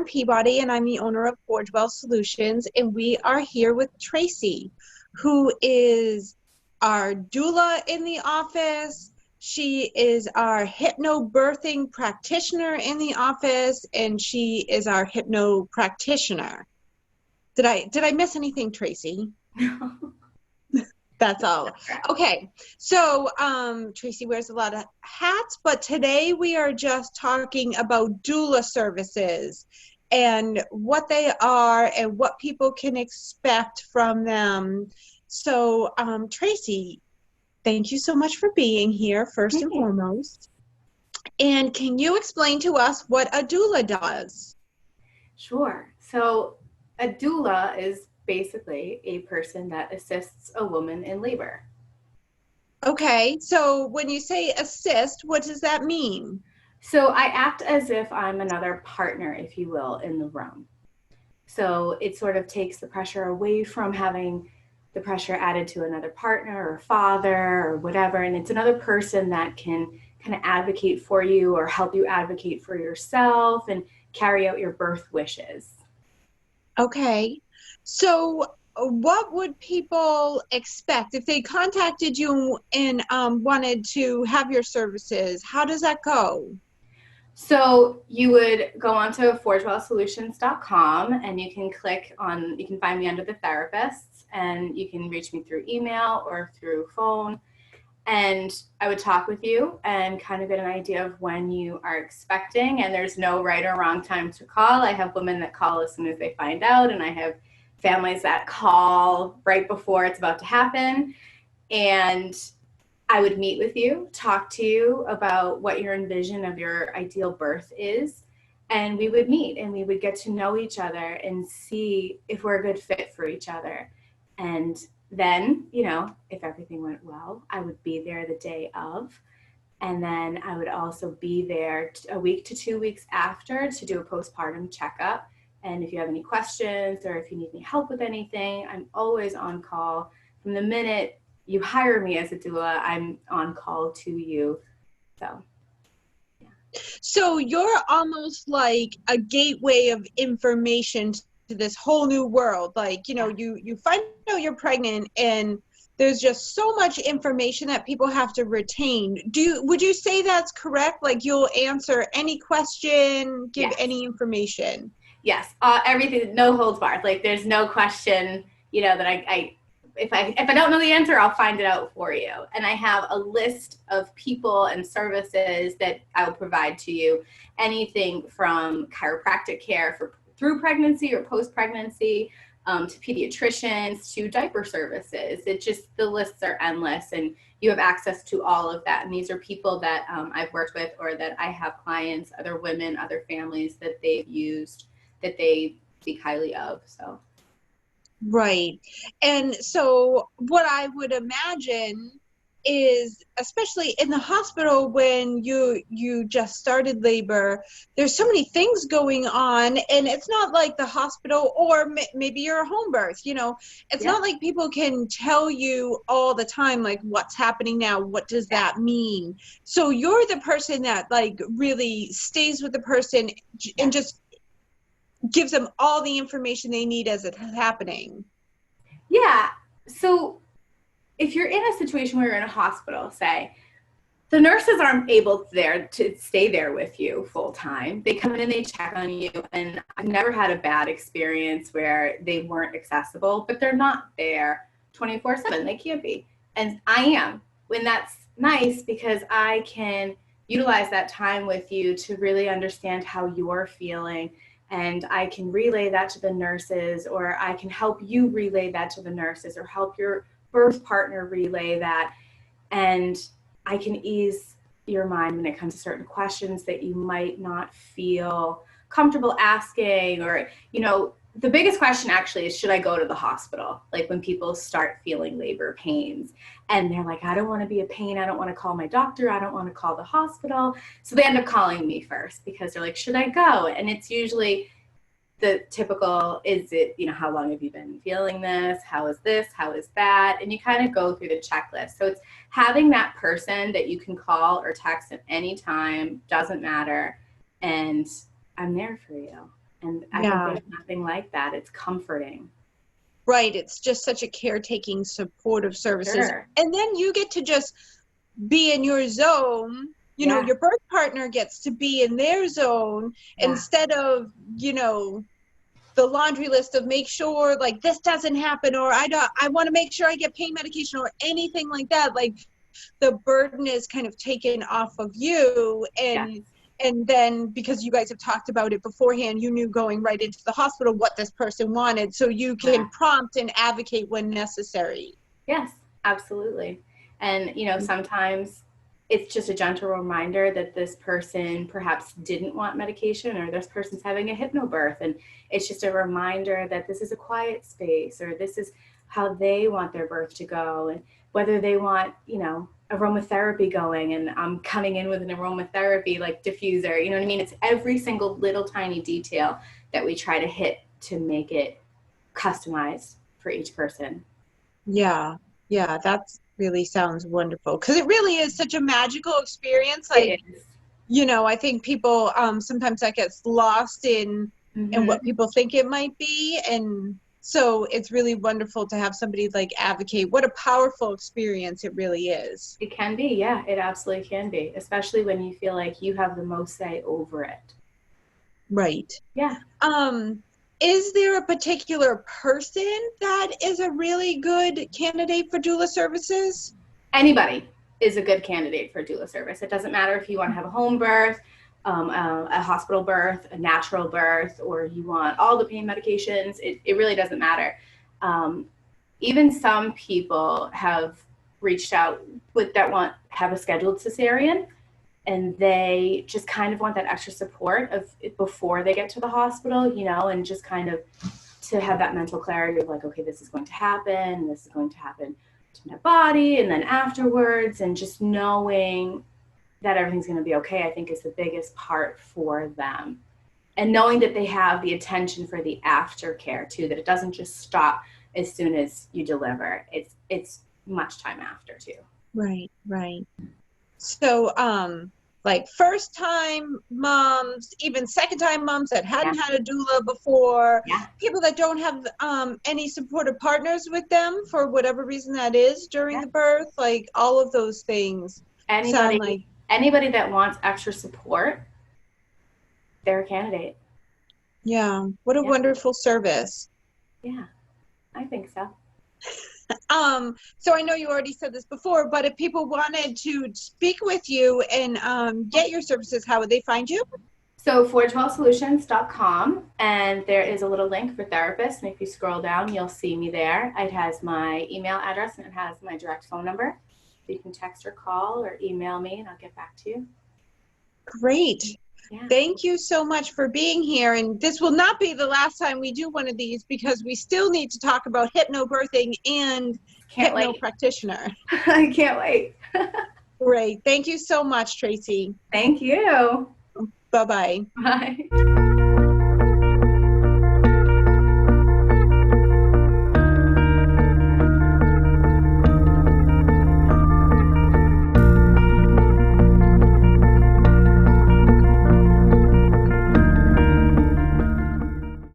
Karen Peabody, and I'm the owner of Forgewell Solutions, and we are here with Tracey, who is our doula in the office. She is our hypnobirthing practitioner in the office, and she is our hypno practitioner. Did I miss anything, Tracey? No. That's all. Okay, so Tracey wears a lot of hats, but today we are just talking about doula services and what they are and what people can expect from them. So Tracey, thank you so much for being here, first and foremost. And can you explain to us what a doula does? Sure. So a doula is basically a person that assists a woman in labor. Okay, so when you say assist, what does that mean? So I act as if I'm another partner, if you will, in the room. So it sort of takes the pressure away from having the pressure added to another partner or father or whatever. And it's another person that can kind of advocate for you or help you advocate for yourself and carry out your birth wishes. Okay. So what would people expect if they contacted you and wanted to have your services? How does that go? So you would go onto forgewellsolutions.com and you can find me under the therapists, and you can reach me through email or through phone. And I would talk with you and kind of get an idea of when you are expecting. And there's no right or wrong time to call. I have women that call as soon as they find out, and I have families that call right before it's about to happen. And I would meet with you, talk to you about what your envision of your ideal birth is. And we would meet and we would get to know each other and see if we're a good fit for each other. And then, if everything went well, I would be there the day of. And then I would also be there a week to 2 weeks after to do a postpartum checkup. And if you have any questions or if you need any help with anything, I'm always on call. From the minute you hire me as a doula, I'm on call to you. So you're almost like a gateway of information to this whole new world. Like, you find out you're pregnant and there's just so much information that people have to retain. Would you say that's correct? Like, you'll answer any question, give any information? Yes, everything, no holds barred. Like, there's no question, that if I don't know the answer, I'll find it out for you. And I have a list of people and services that I will provide to you. Anything from chiropractic care through pregnancy or post-pregnancy, to pediatricians, to diaper services. The lists are endless, and you have access to all of that. And these are people that I've worked with, or that I have clients, other women, other families that they've used, that they speak highly of. So. Right. And so what I would imagine is, especially in the hospital when you just started labor, there's so many things going on, and it's not like the hospital, or maybe you're a home birth, it's not like people can tell you all the time, like, what's happening now, what does that mean? So you're the person that like really stays with the person and just gives them all the information they need as it's happening. Yeah. So if you're in a situation where you're in a hospital, say, the nurses aren't able to stay there with you full time. They come in and they check on you. And I've never had a bad experience where they weren't accessible, but they're not there 24/7. They can't be. And I am. And that's nice because I can utilize that time with you to really understand how you're feeling. And I can relay that to the nurses, or I can help you relay that to the nurses, or help your birth partner relay that. And I can ease your mind when it comes to certain questions that you might not feel comfortable asking. Or, the biggest question actually is, should I go to the hospital? Like, when people start feeling labor pains and they're like, I don't want to be a pain. I don't want to call my doctor. I don't want to call the hospital. So they end up calling me first because they're like, should I go? And it's usually the typical, how long have you been feeling this? How is this? How is that? And you kind of go through the checklist. So it's having that person that you can call or text at any time, doesn't matter. And I'm there for you. And I think there's nothing like that. It's comforting. Right. It's just such a caretaking, supportive services. Sure. And then you get to just be in your zone. You know, your birth partner gets to be in their zone instead of, you know, the laundry list of make sure like this doesn't happen, or I want to make sure I get pain medication or anything like that. Like the burden is kind of taken off of you. And then because you guys have talked about it beforehand, you knew going right into the hospital what this person wanted. So you can prompt and advocate when necessary. Yes, absolutely. And, you know, sometimes it's just a gentle reminder that this person perhaps didn't want medication, or this person's having a hypnobirth. And it's just a reminder that this is a quiet space, or this is how they want their birth to go. And whether they want, you know, aromatherapy going, and I'm coming in with an aromatherapy like diffuser, you know what I mean? It's every single little tiny detail that we try to hit to make it customized for each person. Yeah, that really sounds wonderful, because it really is such a magical experience. Like, you know, I think people sometimes that gets lost in what people think it might be, and so it's really wonderful to have somebody like advocate. What a powerful experience it really is. It can be, yeah, it absolutely can be, especially when you feel like you have the most say over it. Right. Yeah. Is there a particular person that is a really good candidate for doula services? Anybody is a good candidate for doula service. It doesn't matter if you want to have a home birth, a hospital birth, a natural birth, or you want all the pain medications. It really doesn't matter. Even some people have reached out have a scheduled cesarean, and they just kind of want that extra support of before they get to the hospital, you know, and just kind of to have that mental clarity of like, okay, this is going to happen to my body, and then afterwards, and just knowing that everything's going to be okay, I think is the biggest part for them. And knowing that they have the attention for the aftercare too, that it doesn't just stop as soon as you deliver. It's much time after too. Right. So, like first time moms, even second time moms that hadn't had a doula before, people that don't have any supportive partners with them for whatever reason that is during the birth, like all of those things. Anybody that wants extra support, they're a candidate. Yeah. What a wonderful service. Yeah, I think so. So I know you already said this before, but if people wanted to speak with you and get your services, how would they find you? So forgewellsolutions.com, and there is a little link for therapists, and if you scroll down, you'll see me there. It has my email address, and it has my direct phone number. So you can text or call or email me, and I'll get back to you. Great. Yeah. Thank you so much for being here. And this will not be the last time we do one of these, because we still need to talk about hypnobirthing and hypno-practitioner. I can't wait. Great. Thank you so much, Tracey. Thank you. Bye-bye. Bye.